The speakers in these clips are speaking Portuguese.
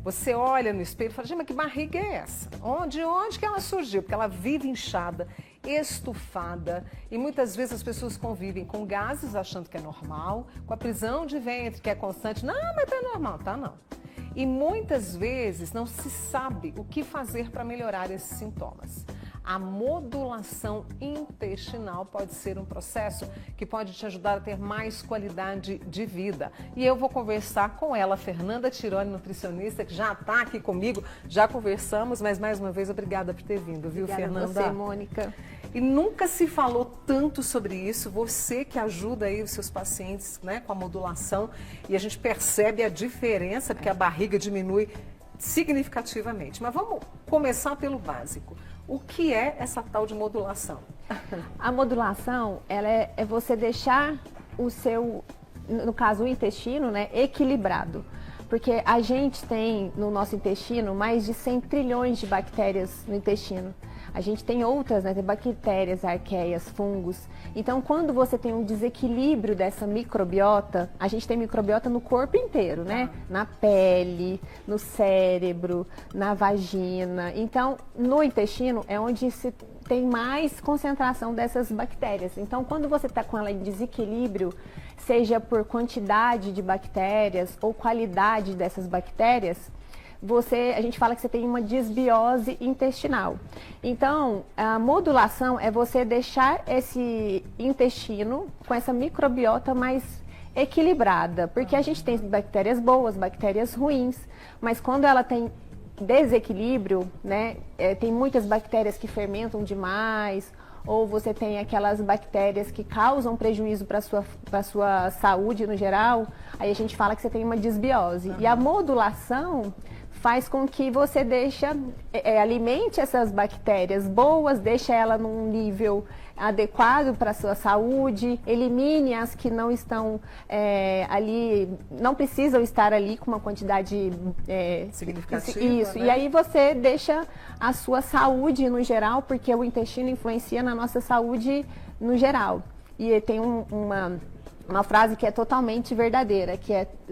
Você olha no espelho e fala, gente, mas que barriga é essa? De onde que ela surgiu? Porque ela vive inchada, estufada, e muitas vezes as pessoas convivem com gases achando que é normal, com a prisão de ventre que é constante. Não, mas tá normal. Tá não. E muitas vezes não se sabe o que fazer para melhorar esses sintomas. A modulação intestinal pode ser um processo que pode te ajudar a ter mais qualidade de vida. E eu vou conversar com ela, Fernanda Tironi, nutricionista, que já está aqui comigo, já conversamos, mas mais uma vez, obrigada por ter vindo, viu, obrigada Fernanda? A você, Mônica. E nunca se falou tanto sobre isso, você que ajuda aí os seus pacientes, né, com a modulação, e a gente percebe a diferença, porque a barriga diminui significativamente. Mas vamos começar pelo básico. O que é essa tal de modulação? A modulação, ela é você deixar o seu, no caso o intestino, né, equilibrado. Porque a gente tem no nosso intestino mais de 100 trilhões de bactérias no intestino. A gente tem outras, né, tem bactérias, arqueias, fungos. Então, quando você tem um desequilíbrio dessa microbiota, a gente tem microbiota no corpo inteiro, né? Na pele, no cérebro, na vagina. Então, no intestino é onde se tem mais concentração dessas bactérias. Então, quando você está com ela em desequilíbrio, seja por quantidade de bactérias ou qualidade dessas bactérias, a gente fala que você tem uma desbiose intestinal. Então, a modulação é você deixar esse intestino com essa microbiota mais equilibrada, porque a gente tem bactérias boas, bactérias ruins, mas quando ela tem desequilíbrio, né, tem muitas bactérias que fermentam demais, ou você tem aquelas bactérias que causam prejuízo para a sua saúde no geral, aí a gente fala que você tem uma desbiose. E a modulação faz com que você alimente essas bactérias boas, deixa ela num nível adequado para a sua saúde, elimine as que não estão ali, não precisam estar ali com uma quantidade significativa. Isso, né? E aí você deixa a sua saúde no geral, porque o intestino influencia na nossa saúde no geral. E tem uma frase que é totalmente verdadeira,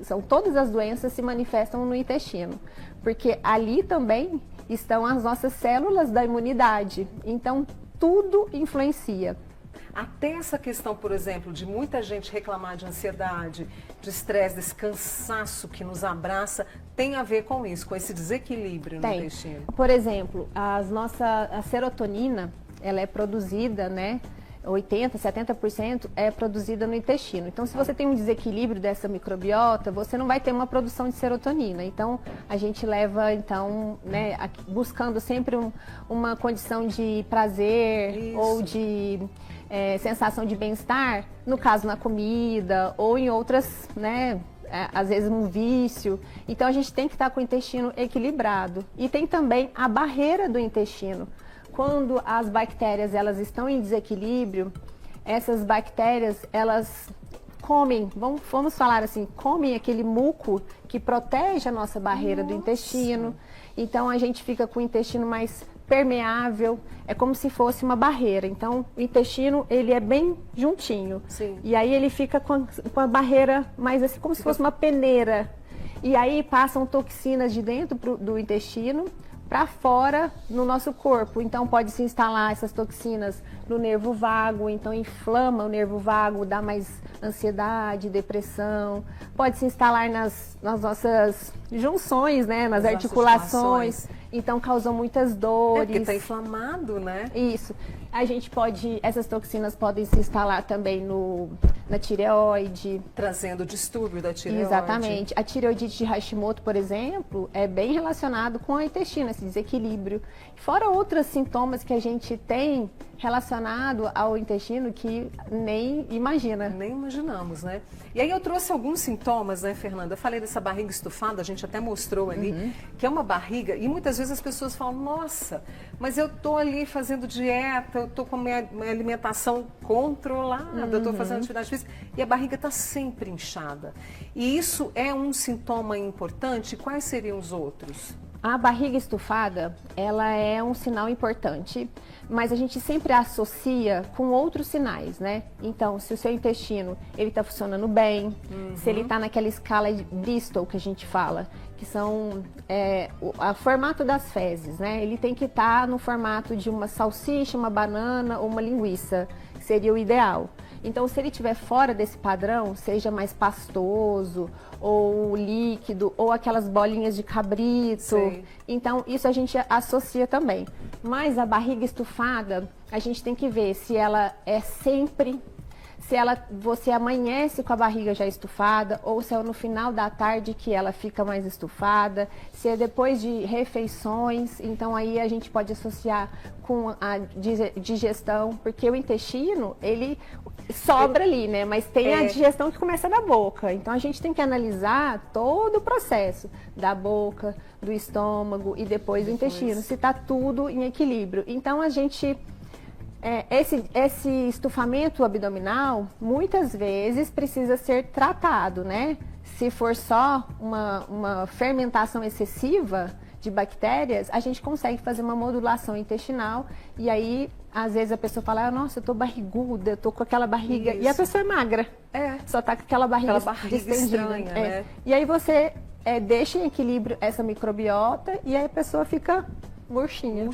são todas as doenças se manifestam no intestino, porque ali também estão as nossas células da imunidade, então tudo influencia. Até essa questão, por exemplo, de muita gente reclamar de ansiedade, de estresse, desse cansaço que nos abraça, tem a ver com isso, com esse desequilíbrio no intestino. Por exemplo, a serotonina, ela é produzida, né? 80%, 70% é produzida no intestino. Então, se você tem um desequilíbrio dessa microbiota, você não vai ter uma produção de serotonina. Então, a gente leva, né, buscando sempre uma condição de prazer ou de sensação de bem-estar, no caso na comida ou em outras, né, às vezes um vício. Então, a gente tem que estar com o intestino equilibrado. E tem também a barreira do intestino. Quando as bactérias elas estão em desequilíbrio, essas bactérias elas comem, vamos falar assim, comem aquele muco que protege a nossa barreira do intestino. Então a gente fica com o intestino mais permeável, é como se fosse uma barreira. Então o intestino ele é bem juntinho. Sim. E aí ele fica com a barreira mais assim, como se fosse uma peneira. E aí passam toxinas de dentro do intestino para fora no nosso corpo. Então pode se instalar essas toxinas no nervo vago, então inflama o nervo vago, dá mais ansiedade, depressão. Pode se instalar nas nossas junções, né, nas articulações. Então causam muitas dores. Porque está inflamado, né? Isso. Essas toxinas podem se instalar também na tireoide. Trazendo distúrbio da tireoide. Exatamente. A tireoidite de Hashimoto, por exemplo, é bem relacionado com o intestino, esse desequilíbrio. Fora outros sintomas que a gente tem relacionado ao intestino que nem imagina. Nem imaginamos, né? E aí eu trouxe alguns sintomas, né, Fernanda? Eu falei dessa barriga estufada, a gente até mostrou ali, que é uma barriga, e muitas vezes as pessoas falam, nossa, mas eu tô ali fazendo dieta, eu tô com minha alimentação controlada, eu tô fazendo atividade física, e a barriga tá sempre inchada. E isso é um sintoma importante? Quais seriam os outros? A barriga estufada, ela é um sinal importante, mas a gente sempre associa com outros sinais, né? Então, se o seu intestino, ele está funcionando bem, se ele está naquela escala de Bristol que a gente fala, que são o formato das fezes, né? Ele tem que estar no formato de uma salsicha, uma banana ou uma linguiça, que seria o ideal. Então, se ele estiver fora desse padrão, seja mais pastoso, ou líquido, ou aquelas bolinhas de cabrito, Sim. então isso a gente associa também. Mas a barriga estufada, a gente tem que ver se ela é sempre, você amanhece com a barriga já estufada, ou se é no final da tarde que ela fica mais estufada, se é depois de refeições, então aí a gente pode associar com a digestão, porque o intestino, ele sobra ali, né? Mas tem a digestão que começa da boca. Então a gente tem que analisar todo o processo da boca, do estômago e depois do intestino, se está tudo em equilíbrio. Então a gente esse estufamento abdominal, muitas vezes, precisa ser tratado, né? Se for só uma fermentação excessiva de bactérias, a gente consegue fazer uma modulação intestinal e aí, às vezes, a pessoa fala, nossa, eu tô barriguda, eu tô com aquela barriga... Isso. E a pessoa é magra, só tá com aquela barriga distendida. Estranha, né? E aí você deixa em equilíbrio essa microbiota e aí a pessoa fica... murchinha.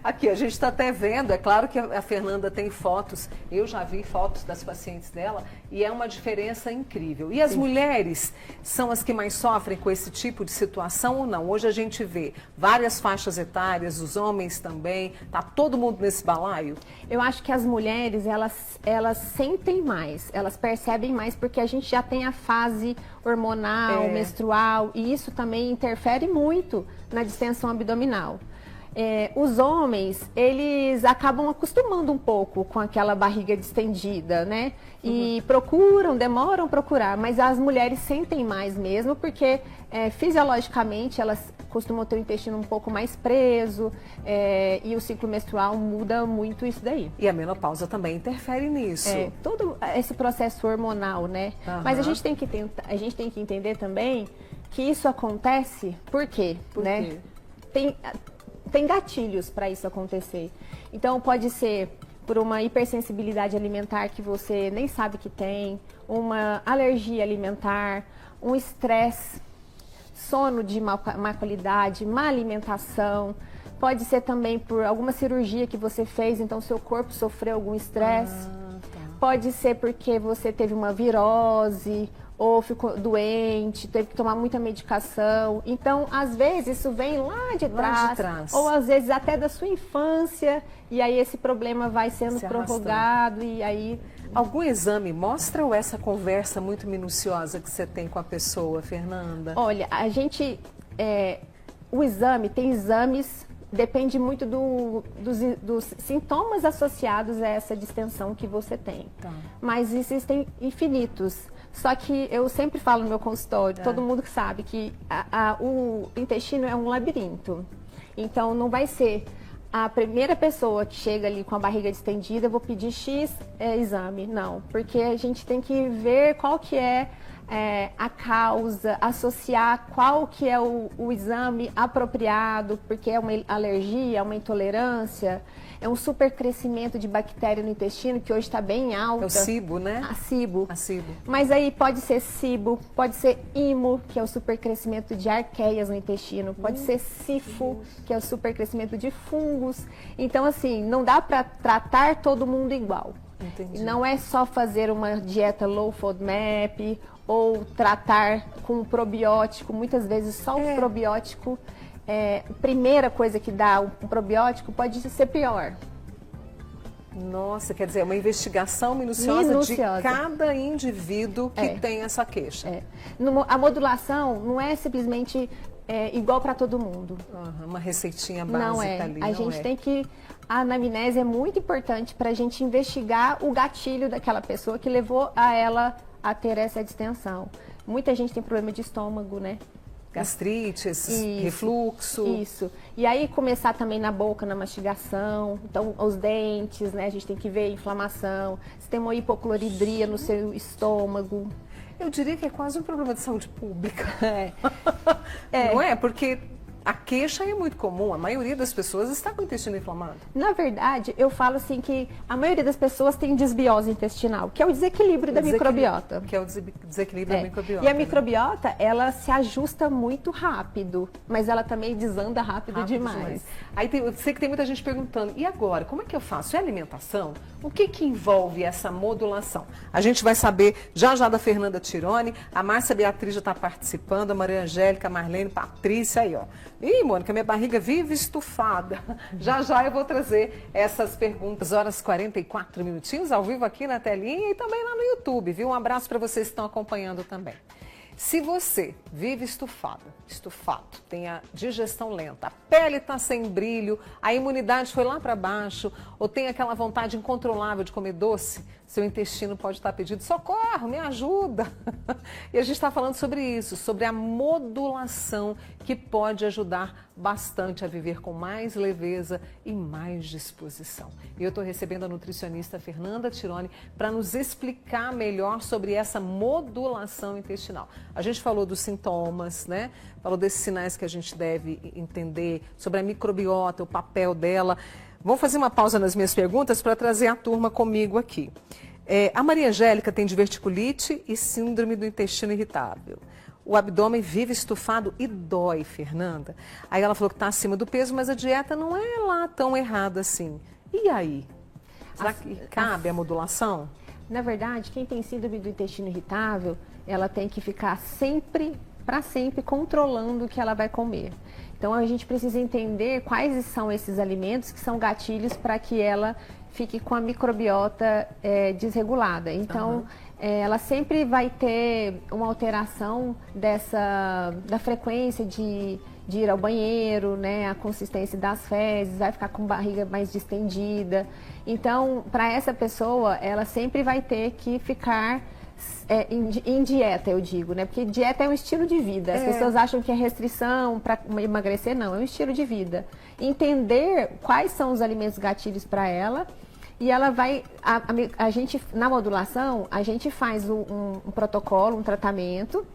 Aqui, a gente está até vendo, é claro que a Fernanda tem fotos, eu já vi fotos das pacientes dela e é uma diferença incrível. E as mulheres são as que mais sofrem com esse tipo de situação ou não? Hoje a gente vê várias faixas etárias, os homens também, tá todo mundo nesse balaio? Eu acho que as mulheres, elas sentem mais, elas percebem mais porque a gente já tem a fase hormonal, menstrual e isso também interfere muito na distensão abdominal. Os homens, eles acabam acostumando um pouco com aquela barriga distendida, né? E demoram a procurar, mas as mulheres sentem mais mesmo, porque fisiologicamente elas costumam ter o intestino um pouco mais preso e o ciclo menstrual muda muito isso daí. E a menopausa também interfere nisso. Todo esse processo hormonal, né? Mas a gente tem que entender também que isso acontece por quê? Por quê? Tem gatilhos para isso acontecer. Então, pode ser por uma hipersensibilidade alimentar que você nem sabe que tem, uma alergia alimentar, um estresse, sono de má qualidade, má alimentação. Pode ser também por alguma cirurgia que você fez, então seu corpo sofreu algum estresse. Pode ser porque você teve uma virose ou ficou doente, teve que tomar muita medicação. Então, às vezes, isso vem lá de trás, ou às vezes até da sua infância, e aí esse problema vai sendo prorrogado, e aí... Algum exame mostra ou essa conversa muito minuciosa que você tem com a pessoa, Fernanda? Olha, a gente... o exame, tem exames... Depende muito dos sintomas associados a essa distensão que você tem. Mas existem infinitos. Só que eu sempre falo no meu consultório, todo mundo sabe que o intestino é um labirinto. Então, não vai ser a primeira pessoa que chega ali com a barriga distendida, eu vou pedir X exame. Não, porque a gente tem que ver qual que é a causa, associar qual que é o exame apropriado, porque é uma alergia, uma intolerância, é um supercrescimento de bactéria no intestino, que hoje está bem alta. É o SIBO, né? A SIBO. A SIBO. Mas aí pode ser SIBO, pode ser IMO, que é o supercrescimento de arqueias no intestino, pode ser SIFO, que é o supercrescimento de fungos. Então, assim, não dá para tratar todo mundo igual. Entendi. Não é só fazer uma dieta low FODMAP ou tratar com probiótico. Muitas vezes só o probiótico, primeira coisa que dá um probiótico pode ser pior. Nossa, quer dizer, uma investigação minuciosa de cada indivíduo que tem essa queixa. A modulação não é simplesmente igual para todo mundo. Uma receitinha básica não é. ali. A gente tem que... A anamnese é muito importante para a gente investigar o gatilho daquela pessoa que levou a ela a ter essa distensão. Muita gente tem problema de estômago, né? Gastrite, refluxo. Isso. E aí começar também na boca, na mastigação. Então, os dentes, né? A gente tem que ver inflamação. Se tem uma hipocloridria no seu estômago. Eu diria que é quase um problema de saúde pública. Não é? Porque A queixa é muito comum, a maioria das pessoas está com o intestino inflamado. Na verdade, eu falo assim que a maioria das pessoas tem desbiose intestinal, que é o desequilíbrio da microbiota. Que é o desequilíbrio da microbiota. E a microbiota, ela se ajusta muito rápido, mas ela também desanda rápido demais. Aí eu sei que tem muita gente perguntando, e agora, como é que eu faço? É alimentação? O que que envolve essa modulação? A gente vai saber já da Fernanda Tironi, a Márcia Beatriz já está participando, a Maria Angélica, a Marlene, Patrícia aí, ó. Ih, Mônica, minha barriga vive estufada. Já eu vou trazer essas perguntas. Horas 44 minutinhos, ao vivo aqui na telinha e também lá no YouTube, viu? Um abraço para vocês que estão acompanhando também. Se você vive estufado, tem a digestão lenta, a pele está sem brilho, a imunidade foi lá para baixo, ou tem aquela vontade incontrolável de comer doce, seu intestino pode estar pedindo socorro, me ajuda. E a gente está falando sobre isso, sobre a modulação que pode ajudar bastante a viver com mais leveza e mais disposição. E eu estou recebendo a nutricionista Fernanda Tironi para nos explicar melhor sobre essa modulação intestinal. A gente falou dos sintomas, né? Falou desses sinais que a gente deve entender, sobre a microbiota, o papel dela. Vou fazer uma pausa nas minhas perguntas para trazer a turma comigo aqui. A Maria Angélica tem diverticulite e síndrome do intestino irritável. O abdômen vive estufado e dói, Fernanda. Aí ela falou que está acima do peso, mas a dieta não é lá tão errada assim. E aí? Será que cabe a modulação? Na verdade, quem tem síndrome do intestino irritável, ela tem que ficar para sempre, controlando o que ela vai comer. Então, a gente precisa entender quais são esses alimentos que são gatilhos para que ela fique com a microbiota desregulada. Então, ela sempre vai ter uma alteração da frequência de ir ao banheiro, né? A consistência das fezes, vai ficar com barriga mais distendida. Então, para essa pessoa, ela sempre vai ter que ficar em dieta, eu digo, né? Porque dieta é um estilo de vida. As pessoas acham que é restrição para emagrecer, não, é um estilo de vida. Entender quais são os alimentos gatilhos para ela e ela vai, a gente, na modulação, a gente faz um protocolo, um tratamento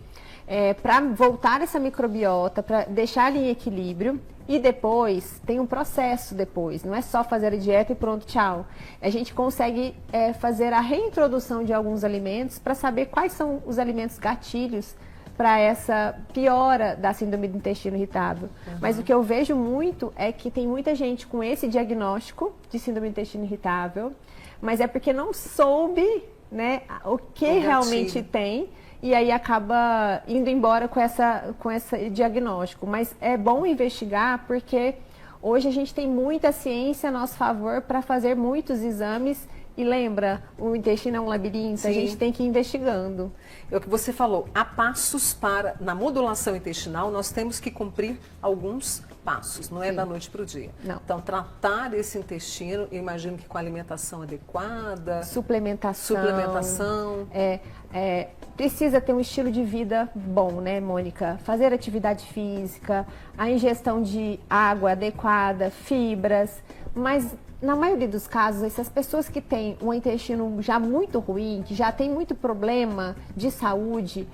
para voltar essa microbiota, para deixar ela em equilíbrio. E depois, tem um processo depois, não é só fazer a dieta e pronto, tchau. A gente consegue fazer a reintrodução de alguns alimentos para saber quais são os alimentos gatilhos para essa piora da síndrome do intestino irritável. Mas o que eu vejo muito é que tem muita gente com esse diagnóstico de síndrome do intestino irritável, mas é porque não soube, né, o que realmente tem. E aí acaba indo embora com esse diagnóstico. Mas é bom investigar porque hoje a gente tem muita ciência a nosso favor para fazer muitos exames. E lembra, o intestino é um labirinto, a gente tem que ir investigando. É o que você falou, há passos para, na modulação intestinal, nós temos que cumprir alguns passos, não é da noite para o dia. Não. Então, tratar esse intestino, eu imagino que com alimentação adequada. Suplementação. Precisa ter um estilo de vida bom, né, Mônica? Fazer atividade física, a ingestão de água adequada, fibras, mas na maioria dos casos, essas pessoas que têm um intestino já muito ruim, que já tem muito problema de saúde,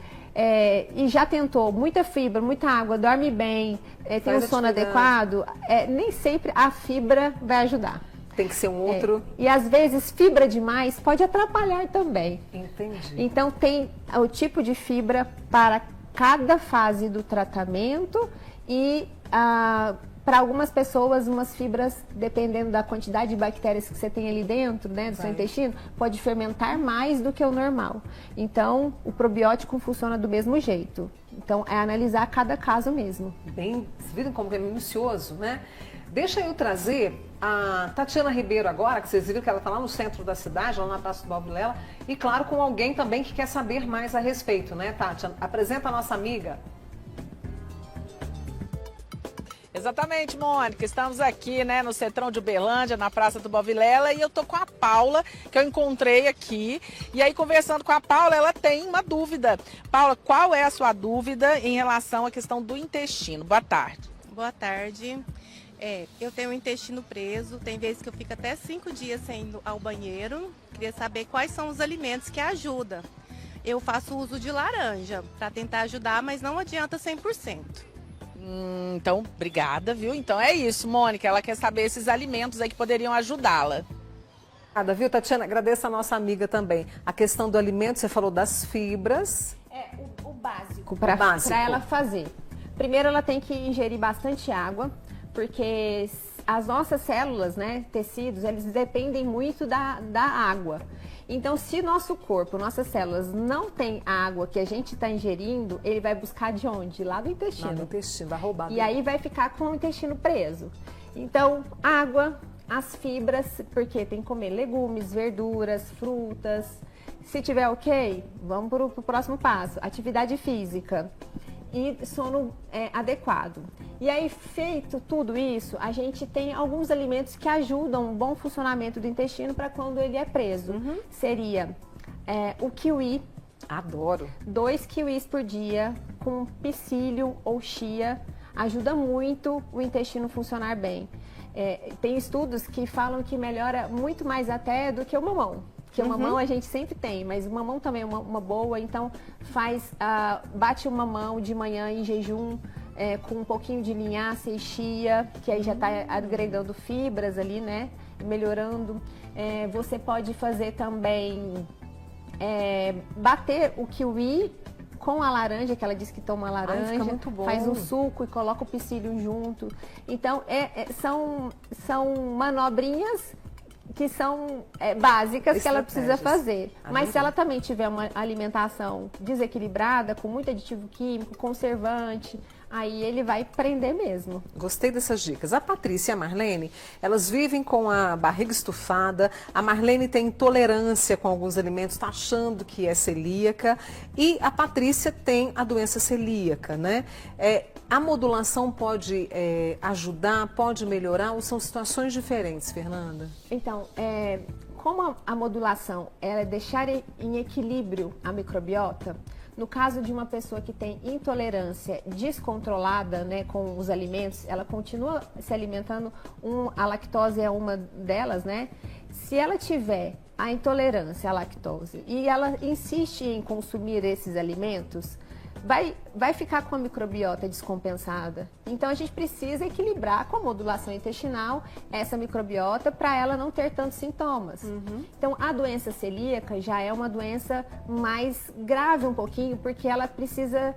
e já tentou muita fibra, muita água, dorme bem, tem um sono adequado, nem sempre a fibra vai ajudar. Tem que ser um outro. E às vezes fibra demais pode atrapalhar também. Entendi. Então tem o tipo de fibra para cada fase do tratamento e para algumas pessoas, umas fibras, dependendo da quantidade de bactérias que você tem ali dentro, né, do seu intestino, pode fermentar mais do que o normal. Então, o probiótico funciona do mesmo jeito. Então, é analisar cada caso mesmo. Bem, vocês viram como é minucioso, né? Deixa eu trazer a Tatiana Ribeiro agora, que vocês viram que ela está lá no centro da cidade, lá na Praça do Balvilela, e claro, com alguém também que quer saber mais a respeito, né, Tatiana? Apresenta a nossa amiga. Exatamente, Mônica. Estamos aqui, né, no Centrão de Uberlândia, na Praça do Balvilela, e eu tô com a Paula, que eu encontrei aqui. E aí, conversando com a Paula, ela tem uma dúvida. Paula, qual é a sua dúvida em relação à questão do intestino? Boa tarde. Boa tarde. Eu tenho o intestino preso, tem vezes que eu fico até 5 dias sem ir ao banheiro. Queria saber quais são os alimentos que ajudam. Eu faço uso de laranja para tentar ajudar, mas não adianta 100%. Então, obrigada, viu? Então é isso, Mônica. Ela quer saber esses alimentos aí que poderiam ajudá-la. Obrigada, viu, Tatiana? Agradeço a nossa amiga também. A questão do alimento, você falou das fibras. É o básico para ela fazer. Primeiro, ela tem que ingerir bastante água, porque as nossas células, né, tecidos, eles dependem muito da água. Então, se nosso corpo, nossas células não tem água que a gente está ingerindo, ele vai buscar de onde? Lá do intestino. Lá do intestino, vai roubar. E aí vai ficar com o intestino preso. Então, água, as fibras, porque tem que comer legumes, verduras, frutas. Se tiver ok, vamos para o próximo passo. Atividade física e sono adequado. E aí, feito tudo isso, a gente tem alguns alimentos que ajudam o bom funcionamento do intestino para quando ele é preso. Seria o kiwi. Adoro. 2 kiwis por dia com psyllium ou chia ajuda muito o intestino funcionar bem. Tem estudos que falam que melhora muito mais até do que o mamão. Porque o mamão a gente sempre tem, mas o mamão também é uma boa, então bate o mamão de manhã em jejum com um pouquinho de linhaça e chia, que aí já está agregando fibras ali, né? Melhorando. Você pode fazer também bater o kiwi com a laranja, que ela disse que toma laranja, fica muito bom. Faz um suco e coloca o psyllium junto. Então, são manobrinhas que são básicas que ela precisa fazer. Mas se ela também tiver uma alimentação desequilibrada, com muito aditivo químico, conservante, aí ele vai prender mesmo. Gostei dessas dicas. A Patrícia e a Marlene, elas vivem com a barriga estufada. A Marlene tem intolerância com alguns alimentos, está achando que é celíaca. E a Patrícia tem a doença celíaca, né? A modulação pode ajudar, pode melhorar ou são situações diferentes, Fernanda? Então, como a modulação é deixar em equilíbrio a microbiota, no caso de uma pessoa que tem intolerância descontrolada, né, com os alimentos, ela continua se alimentando, a lactose é uma delas, né? Se ela tiver a intolerância à lactose e ela insiste em consumir esses alimentos, vai ficar com a microbiota descompensada. Então, a gente precisa equilibrar com a modulação intestinal essa microbiota para ela não ter tantos sintomas. Então, a doença celíaca já é uma doença mais grave um pouquinho, porque ela precisa...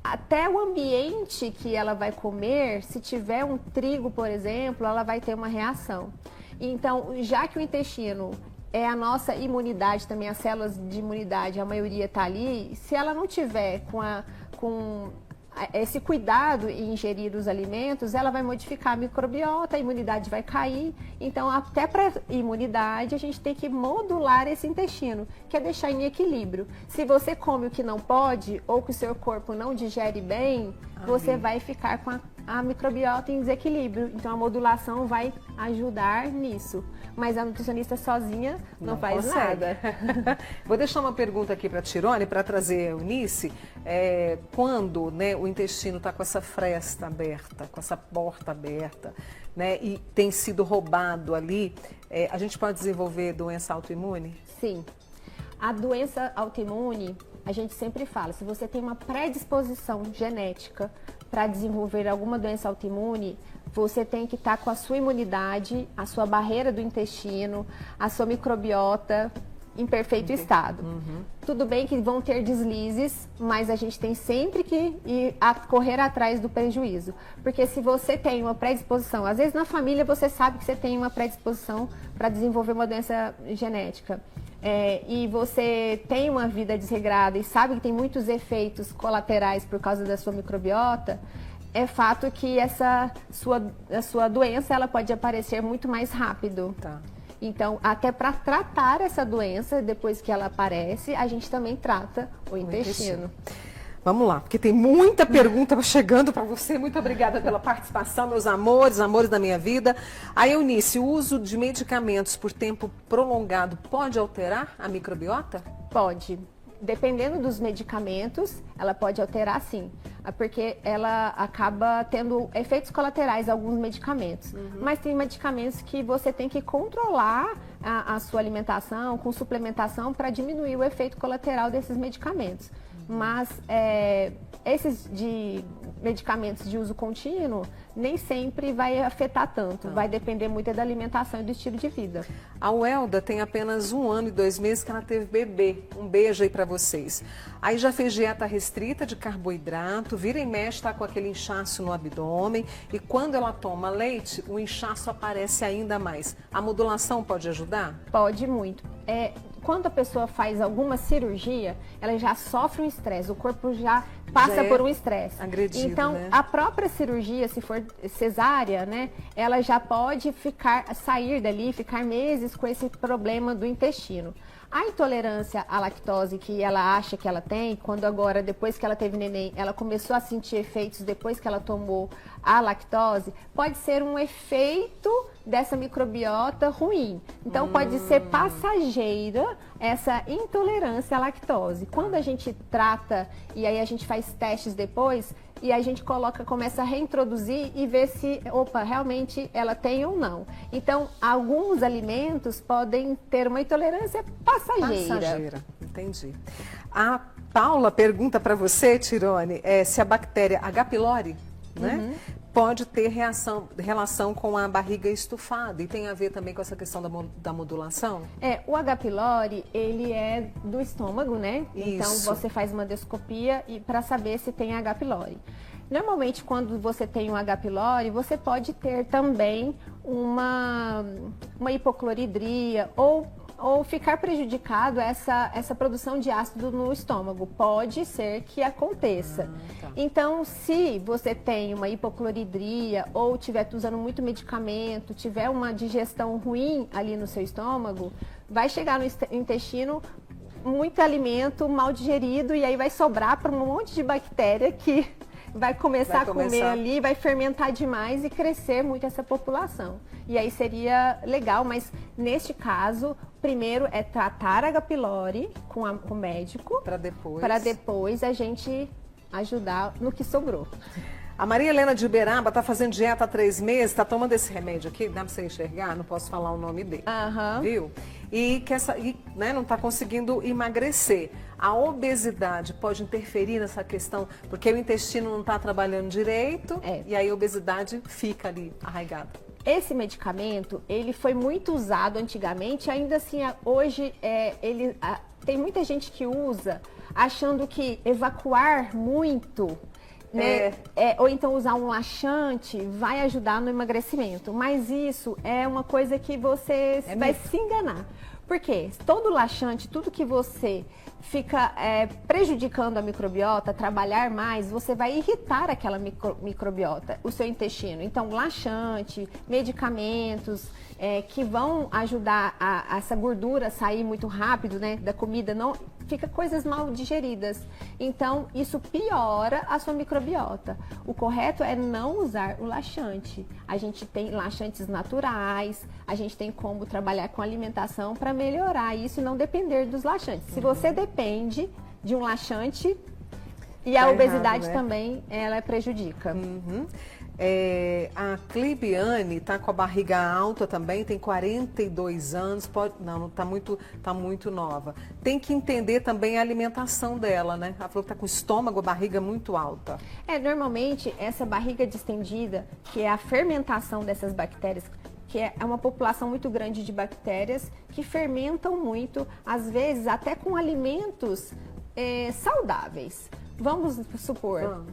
até o ambiente que ela vai comer, se tiver um trigo, por exemplo, ela vai ter uma reação. Então, já que o intestino a nossa imunidade também, as células de imunidade, a maioria está ali. Se ela não tiver com esse cuidado em ingerir os alimentos, ela vai modificar a microbiota, a imunidade vai cair. Então, até para imunidade, a gente tem que modular esse intestino, que é deixar em equilíbrio. Se você come o que não pode, ou que o seu corpo não digere bem, você vai ficar com a microbiota em desequilíbrio. Então, a modulação vai ajudar nisso. Mas a nutricionista sozinha não faz nada. Vou deixar uma pergunta aqui para a Tirone, para trazer a Eunice. Quando, né, o intestino está com essa fresta aberta, com essa porta aberta, né, e tem sido roubado ali, a gente pode desenvolver doença autoimune? Sim. A doença autoimune, a gente sempre fala, se você tem uma predisposição genética para desenvolver alguma doença autoimune, você tem que estar com a sua imunidade, a sua barreira do intestino, a sua microbiota em perfeito estado. Tudo bem que vão ter deslizes, mas a gente tem sempre que correr atrás do prejuízo. Porque se você tem uma predisposição, às vezes na família você sabe que você tem uma predisposição para desenvolver uma doença genética. E você tem uma vida desregrada e sabe que tem muitos efeitos colaterais por causa da sua microbiota, é fato que a sua doença ela pode aparecer muito mais rápido. Tá. Então, até para tratar essa doença, depois que ela aparece, a gente também trata o intestino. Vamos lá, porque tem muita pergunta chegando para você. Muito obrigada pela participação, meus amores, amores da minha vida. A Eunice, o uso de medicamentos por tempo prolongado pode alterar a microbiota? Pode. Dependendo dos medicamentos, ela pode alterar sim, porque ela acaba tendo efeitos colaterais alguns medicamentos. Mas tem medicamentos que você tem que controlar a sua alimentação com suplementação para diminuir o efeito colateral desses medicamentos. Mas esses de medicamentos de uso contínuo nem sempre vai afetar tanto, vai depender muito da alimentação e do estilo de vida. A Welda tem apenas 1 ano e 2 meses que ela teve bebê. Um beijo aí para vocês. Aí já fez dieta restrita de carboidrato, vira e mexe, está com aquele inchaço no abdômen e quando ela toma leite, o inchaço aparece ainda mais. A modulação pode ajudar? Pode muito. Quando a pessoa faz alguma cirurgia, ela já sofre um estresse, o corpo já passa por um estresse. Agredido, então, né? a própria cirurgia, se for cesárea, né, ela já pode sair dali, ficar meses com esse problema do intestino. A intolerância à lactose que ela acha que ela tem, quando agora, depois que ela teve neném, ela começou a sentir efeitos depois que ela tomou a lactose, pode ser um efeito dessa microbiota ruim. Então, pode ser passageira essa intolerância à lactose. Quando a gente trata e aí a gente faz testes depois, e a gente começa a reintroduzir e ver se, realmente ela tem ou não. Então, alguns alimentos podem ter uma intolerância passageira. Entendi. A Paula pergunta para você, Tirone, se a bactéria H. pylori, né, pode ter relação com a barriga estufada e tem a ver também com essa questão da modulação? O H. pylori, ele é do estômago, né? Isso. Então, você faz uma endoscopia para saber se tem H. pylori. Normalmente, quando você tem um H. pylori, você pode ter também uma hipocloridria ou ficar prejudicado essa produção de ácido no estômago. Pode ser que aconteça. Tá. Então, se você tem uma hipocloridria ou estiver usando muito medicamento, tiver uma digestão ruim ali no seu estômago, vai chegar no intestino muito alimento mal digerido e aí vai sobrar para um monte de bactéria que vai começar a comer ali, vai fermentar demais e crescer muito essa população. E aí seria legal, mas neste caso, primeiro é tratar a H. pylori com o médico, para depois a gente ajudar no que sobrou. A Maria Helena de Uberaba está fazendo dieta há 3 meses, está tomando esse remédio aqui, dá para você enxergar? Não posso falar o nome dele, viu? E não está conseguindo emagrecer. A obesidade pode interferir nessa questão, porque o intestino não está trabalhando direito e aí a obesidade fica ali arraigada. Esse medicamento, ele foi muito usado antigamente, ainda assim, hoje, tem muita gente que usa achando que evacuar muito, né, ou então usar um laxante vai ajudar no emagrecimento. Mas isso é uma coisa que você vai se enganar. Por quê? Todo laxante, tudo que você fica prejudicando a microbiota, trabalhar mais, você vai irritar aquela microbiota, o seu intestino. Então, laxante, medicamentos que vão ajudar essa gordura a sair muito rápido, né, da comida, não fica coisas mal digeridas. Então, isso piora a sua microbiota. O correto é não usar o laxante. A gente tem laxantes naturais, a gente tem como trabalhar com alimentação para melhorar isso e não depender dos laxantes. Se você depende de um laxante, e a obesidade também, ela prejudica. A Clibiane está com a barriga alta também, tem 42 anos, tá muito nova. Tem que entender também a alimentação dela, né? Ela falou que está com o estômago, a barriga muito alta. Normalmente essa barriga distendida, que é a fermentação dessas bactérias, que é uma população muito grande de bactérias que fermentam muito, às vezes até com alimentos saudáveis. Vamos supor,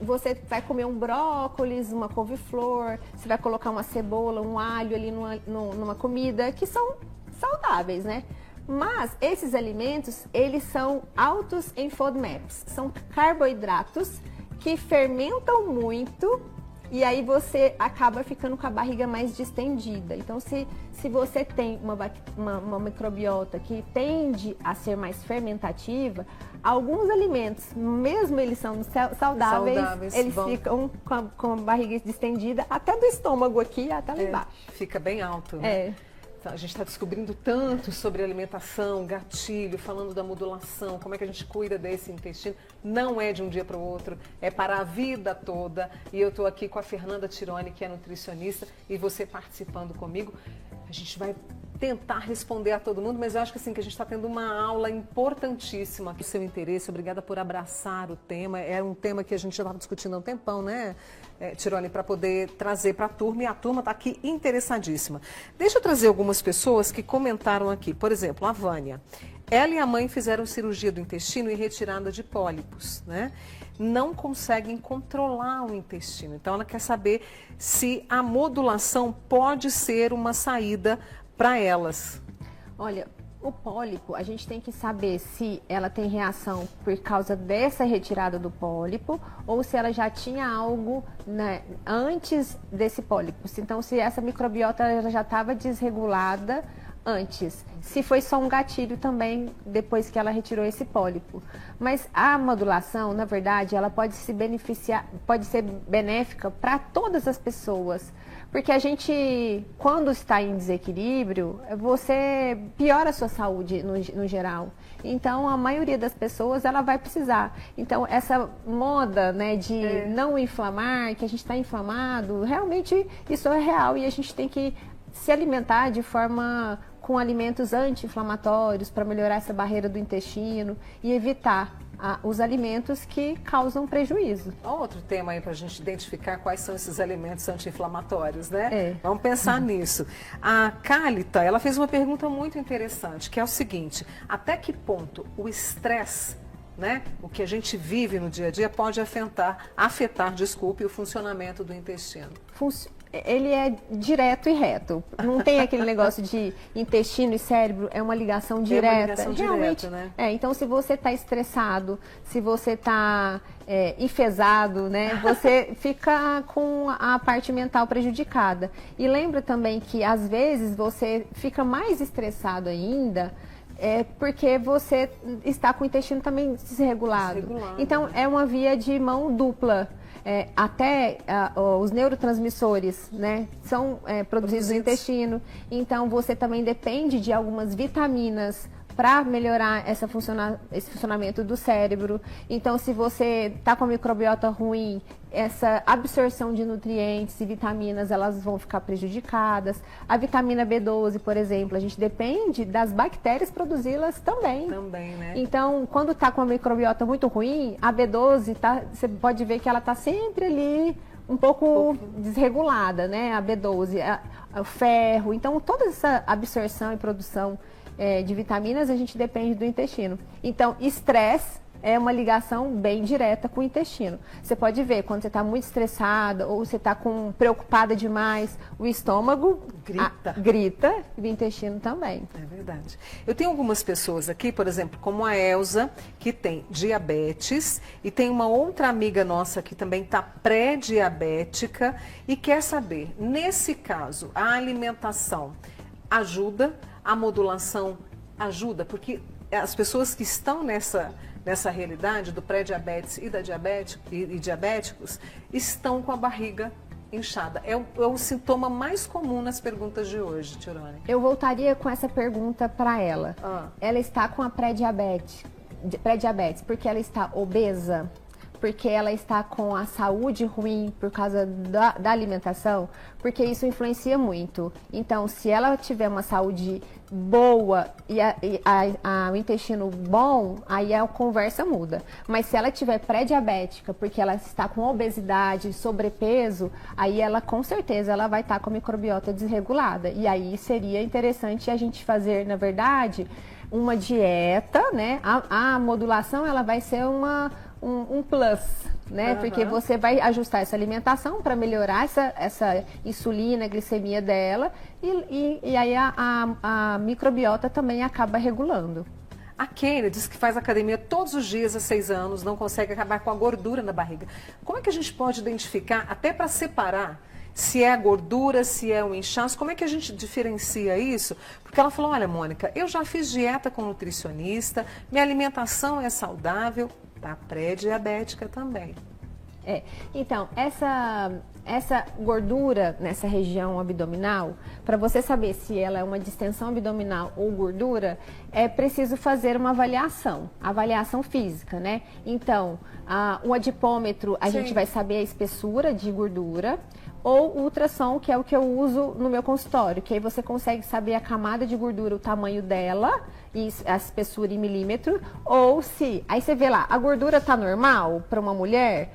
você vai comer um brócolis, uma couve-flor, você vai colocar uma cebola, um alho ali numa comida, que são saudáveis, né? Mas esses alimentos, eles são altos em FODMAPs, são carboidratos que fermentam muito e aí você acaba ficando com a barriga mais distendida. Então, se você tem uma microbiota que tende a ser mais fermentativa, alguns alimentos, mesmo eles são saudáveis eles ficam com a barriga distendida, até do estômago aqui, até lá embaixo. Fica bem alto, né? Então, a gente está descobrindo tanto sobre alimentação, gatilho, falando da modulação, como é que a gente cuida desse intestino. Não é de um dia para o outro, é para a vida toda. E eu estou aqui com a Fernanda Tirone, que é nutricionista, e você participando comigo. A gente vai tentar responder a todo mundo, mas eu acho que assim, que a gente está tendo uma aula importantíssima. O seu interesse, obrigada por abraçar o tema. É um tema que a gente já estava discutindo há um tempão, né, Tirone, para poder trazer para a turma, e a turma está aqui interessadíssima. Deixa eu trazer algumas pessoas que comentaram aqui. Por exemplo, a Vânia. Ela e a mãe fizeram cirurgia do intestino e retirada de pólipos, né? Não conseguem controlar o intestino. Então, ela quer saber se a modulação pode ser uma saída para elas. Olha, o pólipo, a gente tem que saber se ela tem reação por causa dessa retirada do pólipo ou se ela já tinha algo, né, antes desse pólipo. Então, se essa microbiota ela já estava desregulada antes. Se foi só um gatilho também depois que ela retirou esse pólipo. Mas a modulação, na verdade, ela pode se beneficiar, pode ser benéfica para todas as pessoas. Porque a gente, quando está em desequilíbrio, você piora a sua saúde no geral. Então, a maioria das pessoas, ela vai precisar. Então, essa moda, né, de não inflamar, que a gente está inflamado, realmente isso é real e a gente tem que se alimentar de forma com alimentos anti-inflamatórios para melhorar essa barreira do intestino e evitar os alimentos que causam prejuízo. Outro tema aí para a gente identificar quais são esses alimentos anti-inflamatórios, né? Vamos pensar nisso. A Cálita, ela fez uma pergunta muito interessante, que é o seguinte: até que ponto o estresse, né, o que a gente vive no dia a dia, pode afetar, o funcionamento do intestino? Ele é direto e reto. Não tem aquele negócio de intestino e cérebro, é uma ligação direta. É uma ligação realmente, direta, né? Então, se você está estressado, se você está enfesado, né, você fica com a parte mental prejudicada. E lembra também que, às vezes, você fica mais estressado ainda porque você está com o intestino também desregulado. Então, é uma via de mão dupla. Os neurotransmissores, né, são produzidos no intestino. Então, você também depende de algumas vitaminas para melhorar esse funcionamento do cérebro. Então, se você está com a microbiota ruim, essa absorção de nutrientes e vitaminas, elas vão ficar prejudicadas. A vitamina B12, por exemplo, a gente depende das bactérias produzi-las também. Também, né? Então, quando está com a microbiota muito ruim, a B12, você pode ver que ela está sempre ali um pouco desregulada, né? A B12, o ferro. Então, toda essa absorção e produção de vitaminas, a gente depende do intestino. Então, estresse é uma ligação bem direta com o intestino. Você pode ver, quando você está muito estressada ou você está preocupada demais, o estômago grita e o intestino também. É verdade. Eu tenho algumas pessoas aqui, por exemplo, como a Elza, que tem diabetes, e tem uma outra amiga nossa que também está pré-diabética e quer saber, nesse caso, a alimentação ajuda, a modulação ajuda, porque as pessoas que estão nessa realidade do pré-diabetes e da diabéticos estão com a barriga inchada. É o sintoma mais comum nas perguntas de hoje, Tirone. Eu voltaria com essa pergunta para ela. Ela está com a pré-diabetes porque ela está obesa? Porque ela está com a saúde ruim por causa da alimentação, porque isso influencia muito. Então, se ela tiver uma saúde boa e o intestino bom, aí a conversa muda. Mas se ela tiver pré-diabética, porque ela está com obesidade, sobrepeso, aí ela com certeza ela vai estar com a microbiota desregulada. E aí seria interessante a gente fazer, na verdade, uma dieta, né? A modulação ela vai ser um plus, né? Porque você vai ajustar essa alimentação para melhorar essa insulina, a glicemia dela e aí a microbiota também acaba regulando. A Kênia diz que faz academia todos os dias há 6 anos, não consegue acabar com a gordura na barriga. Como é que a gente pode identificar, até para separar, se é a gordura, se é o inchaço, como é que a gente diferencia isso? Porque ela falou, olha, Mônica, eu já fiz dieta com nutricionista, minha alimentação é saudável, tá pré-diabética também. Então, essa gordura nessa região abdominal, para você saber se ela é uma distensão abdominal ou gordura, é preciso fazer uma avaliação física, né? Então, o adipômetro, a gente vai saber a espessura de gordura, ou ultrassom, que é o que eu uso no meu consultório, que aí você consegue saber a camada de gordura, o tamanho dela, e a espessura em milímetro, ou se, aí você vê lá, a gordura tá normal para uma mulher,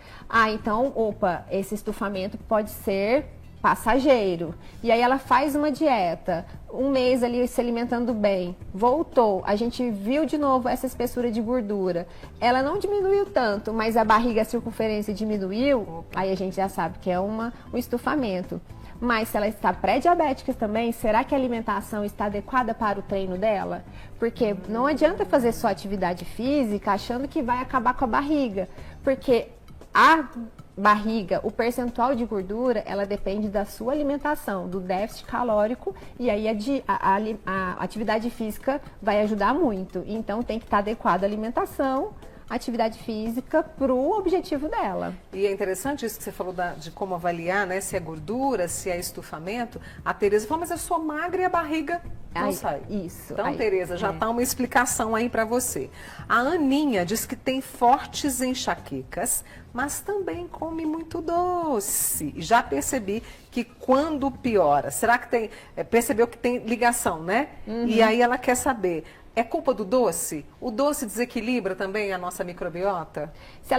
então, opa, esse estufamento pode ser passageiro. E aí ela faz uma dieta, um mês ali se alimentando bem, voltou, a gente viu de novo essa espessura de gordura. Ela não diminuiu tanto, mas a barriga, a circunferência diminuiu, aí a gente já sabe que é um estufamento. Mas se ela está pré-diabética também, será que a alimentação está adequada para o treino dela? Porque não adianta fazer só atividade física achando que vai acabar com a barriga, porque a barriga, o percentual de gordura, ela depende da sua alimentação, do déficit calórico, e aí a atividade física vai ajudar muito. Então tem que estar adequada a alimentação, atividade física para o objetivo dela. E é interessante isso que você falou de como avaliar, né? Se é gordura, se é estufamento. A Tereza falou, mas eu sou magra e a barriga não sai. Isso. Então, Tereza, já está uma explicação aí para você. A Aninha diz que tem fortes enxaquecas, mas também come muito doce. Já percebi que quando piora, será que tem, percebeu que tem ligação, né? E aí ela quer saber, é culpa do doce? O doce desequilibra também a nossa microbiota? Se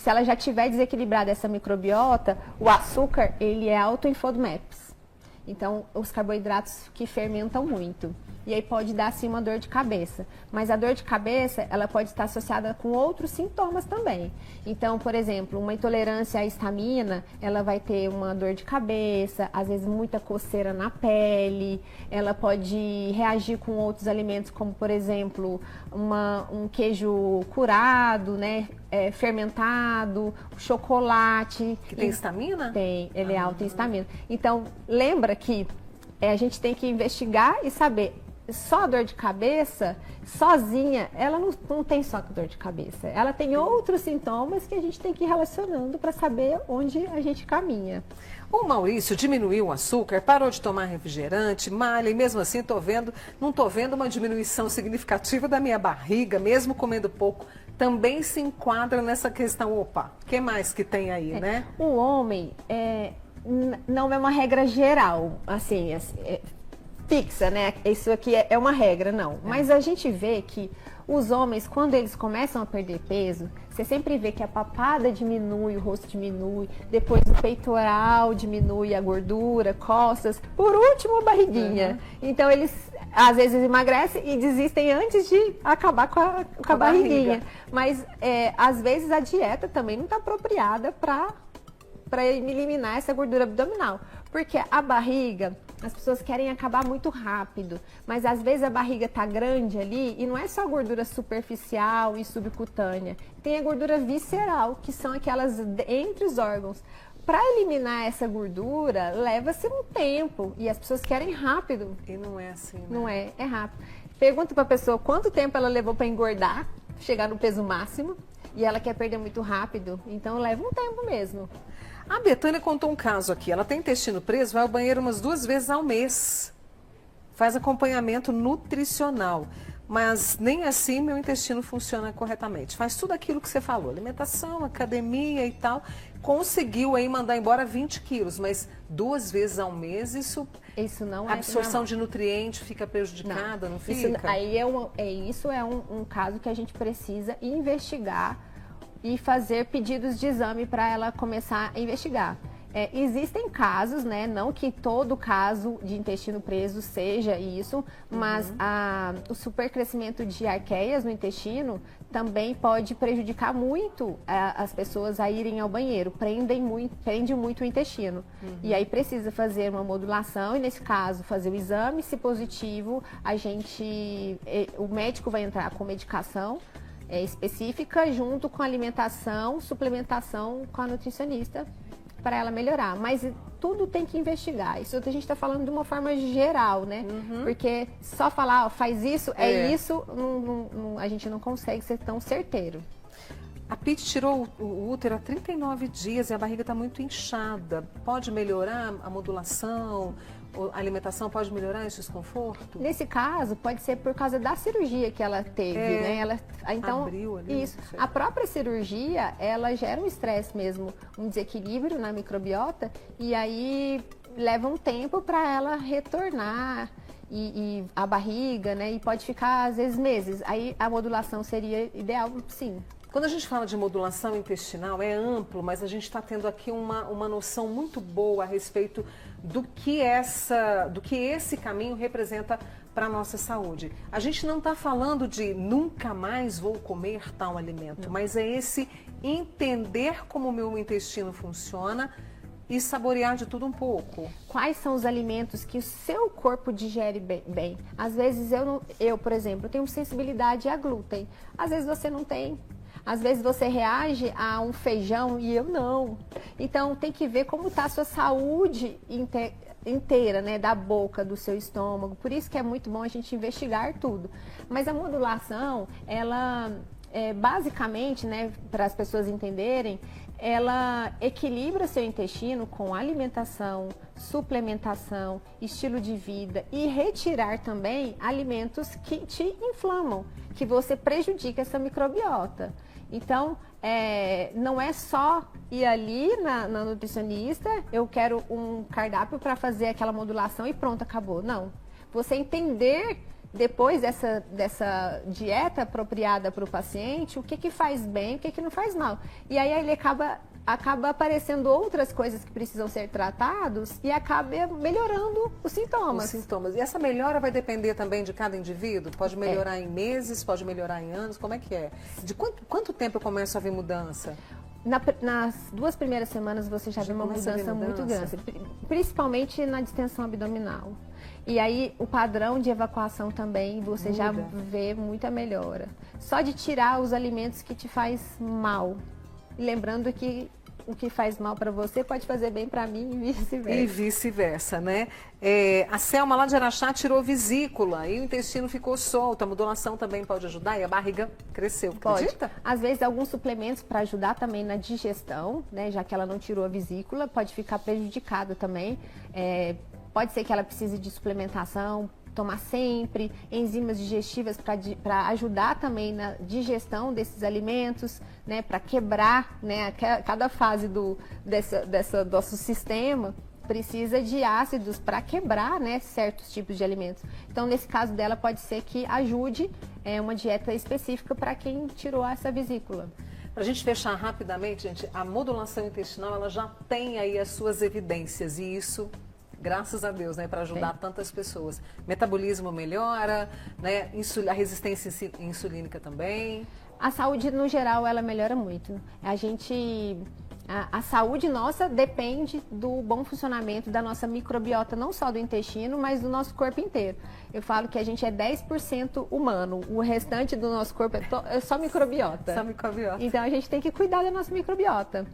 ela já tiver desequilibrada essa microbiota, o açúcar, ele é alto em FODMAPs. Então, os carboidratos que fermentam muito. E aí pode dar, sim, uma dor de cabeça. Mas a dor de cabeça, ela pode estar associada com outros sintomas também. Então, por exemplo, uma intolerância à histamina, ela vai ter uma dor de cabeça, às vezes muita coceira na pele. Ela pode reagir com outros alimentos, como, por exemplo, um queijo curado, né? Fermentado, chocolate. Que tem histamina? Tem, ele é alto em histamina. Então, lembra que a gente tem que investigar e saber. Só a dor de cabeça, sozinha, ela não tem só dor de cabeça. Ela tem outros sintomas que a gente tem que ir relacionando para saber onde a gente caminha. O Maurício diminuiu o açúcar, parou de tomar refrigerante, malha, e mesmo assim não estou vendo uma diminuição significativa da minha barriga, mesmo comendo pouco. Também se enquadra nessa questão, opa, o que mais que tem aí, né? O homem, não é uma regra geral, assim fixa, né? Isso aqui é uma regra, não. Mas a gente vê que os homens, quando eles começam a perder peso, você sempre vê que a papada diminui, o rosto diminui, depois o peitoral diminui, a gordura, costas, por último a barriguinha. Então eles às vezes emagrecem e desistem antes de acabar com a barriguinha. Mas às vezes a dieta também não está apropriada para eliminar essa gordura abdominal. Porque a barriga, as pessoas querem acabar muito rápido, mas às vezes a barriga tá grande ali e não é só gordura superficial e subcutânea, tem a gordura visceral, que são aquelas entre os órgãos. Para eliminar essa gordura, leva-se um tempo e as pessoas querem rápido. E não é assim, né? Não é rápido. Pergunta para a pessoa quanto tempo ela levou para engordar, chegar no peso máximo, e ela quer perder muito rápido, então leva um tempo mesmo. A Betânia contou um caso aqui. Ela tem intestino preso, vai ao banheiro umas 2 vezes ao mês. Faz acompanhamento nutricional. Mas nem assim meu intestino funciona corretamente. Faz tudo aquilo que você falou. Alimentação, academia e tal. Conseguiu aí mandar embora 20 quilos. Mas 2 vezes ao mês, isso não a absorção de nutrientes fica prejudicada, não fica? Isso é um caso que a gente precisa investigar e fazer pedidos de exame para ela começar a investigar. Existem casos, né? Não que todo caso de intestino preso seja isso, mas o supercrescimento de arqueias no intestino também pode prejudicar muito as pessoas a irem ao banheiro, prende muito o intestino. E aí precisa fazer uma modulação e, nesse caso, fazer o exame. Se positivo, o médico vai entrar com medicação específica, junto com alimentação, suplementação com a nutricionista, para ela melhorar. Mas tudo tem que investigar. Isso a gente está falando de uma forma geral, né? Porque só falar, faz isso, isso, a gente não consegue ser tão certeiro. A Pete tirou o útero há 39 dias e a barriga está muito inchada. Pode melhorar a modulação? A alimentação pode melhorar esse desconforto? Nesse caso, pode ser por causa da cirurgia que ela teve, né? Então, abriu ali, isso. A própria cirurgia, ela gera um estresse mesmo, um desequilíbrio na microbiota, e aí leva um tempo para ela retornar e a barriga, né? E pode ficar, às vezes, meses. Aí a modulação seria ideal, sim. Quando a gente fala de modulação intestinal, é amplo, mas a gente está tendo aqui uma noção muito boa a respeito do que esse caminho representa para a nossa saúde. A gente não está falando de nunca mais vou comer tal alimento, mas é esse entender como o meu intestino funciona e saborear de tudo um pouco. Quais são os alimentos que o seu corpo digere bem? Às vezes eu, por exemplo, tenho sensibilidade a glúten. Às vezes você não tem. Às vezes você reage a um feijão e eu não. Então tem que ver como está a sua saúde inteira, né? Da boca, do seu estômago. Por isso que é muito bom a gente investigar tudo. Mas a modulação, ela basicamente, né, para as pessoas entenderem, ela equilibra seu intestino com alimentação, suplementação, estilo de vida e retirar também alimentos que te inflamam, que você prejudica essa microbiota. Então, não é só ir ali na nutricionista, eu quero um cardápio para fazer aquela modulação e pronto, acabou. Não. Você entender depois dessa dieta apropriada para o paciente, o que faz bem, o que não faz mal. E aí ele acaba aparecendo outras coisas que precisam ser tratados e acaba melhorando os sintomas. E essa melhora vai depender também de cada indivíduo? Pode melhorar em meses, pode melhorar em anos? Como é que é? De quanto tempo eu começo a ver mudança? Nas 2 primeiras semanas você já vê uma mudança muito grande, principalmente na distensão abdominal. E aí o padrão de evacuação também você já vê muita melhora. Só de tirar os alimentos que te faz mal. E lembrando que o que faz mal para você pode fazer bem para mim e vice-versa. E vice-versa, né? A Selma lá de Araxá tirou vesícula e o intestino ficou solto. A modulação também pode ajudar e a barriga cresceu, acredita? Pode. Às vezes alguns suplementos para ajudar também na digestão, né? Já que ela não tirou a vesícula, pode ficar prejudicada também. Pode ser que ela precise de suplementação, tomar sempre, enzimas digestivas para ajudar também na digestão desses alimentos, né, para quebrar, né, cada fase do nosso sistema precisa de ácidos para quebrar, né, certos tipos de alimentos. Então, nesse caso dela, pode ser que ajude uma dieta específica para quem tirou essa vesícula. Para a gente fechar rapidamente, gente, a modulação intestinal ela já tem aí as suas evidências e isso... Graças a Deus, né, para ajudar tantas pessoas. Metabolismo melhora, né, a resistência insulínica também. A saúde, no geral, ela melhora muito. A saúde nossa depende do bom funcionamento da nossa microbiota, não só do intestino, mas do nosso corpo inteiro. Eu falo que a gente é 10% humano, o restante do nosso corpo é só microbiota. Só microbiota. Então a gente tem que cuidar da nossa microbiota.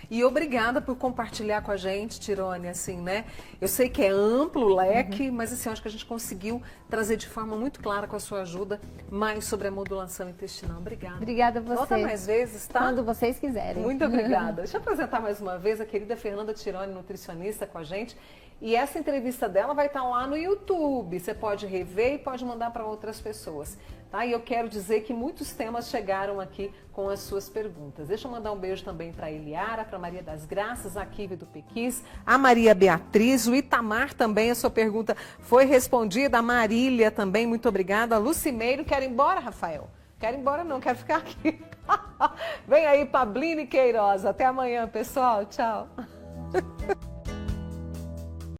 E obrigada por compartilhar com a gente, Tirone, assim, né? Eu sei que é amplo o leque, mas assim, eu acho que a gente conseguiu trazer de forma muito clara com a sua ajuda mais sobre a modulação intestinal. Obrigada. Obrigada a você. Volta mais vezes, tá? Quando vocês quiserem. Muito obrigada. Deixa eu apresentar mais uma vez a querida Fernanda Tirone, nutricionista, com a gente. E essa entrevista dela vai estar lá no YouTube. Você pode rever e pode mandar para outras pessoas. Tá? E eu quero dizer que muitos temas chegaram aqui com as suas perguntas. Deixa eu mandar um beijo também para a Eliara, para a Maria das Graças, a Kive do Pequis, a Maria Beatriz, o Itamar também, a sua pergunta foi respondida, a Marília também, muito obrigada. A Lucimeiro, quer ir embora, Rafael? Quero ir embora não, quero ficar aqui. Vem aí, Pablini Queiroz. Até amanhã, pessoal. Tchau.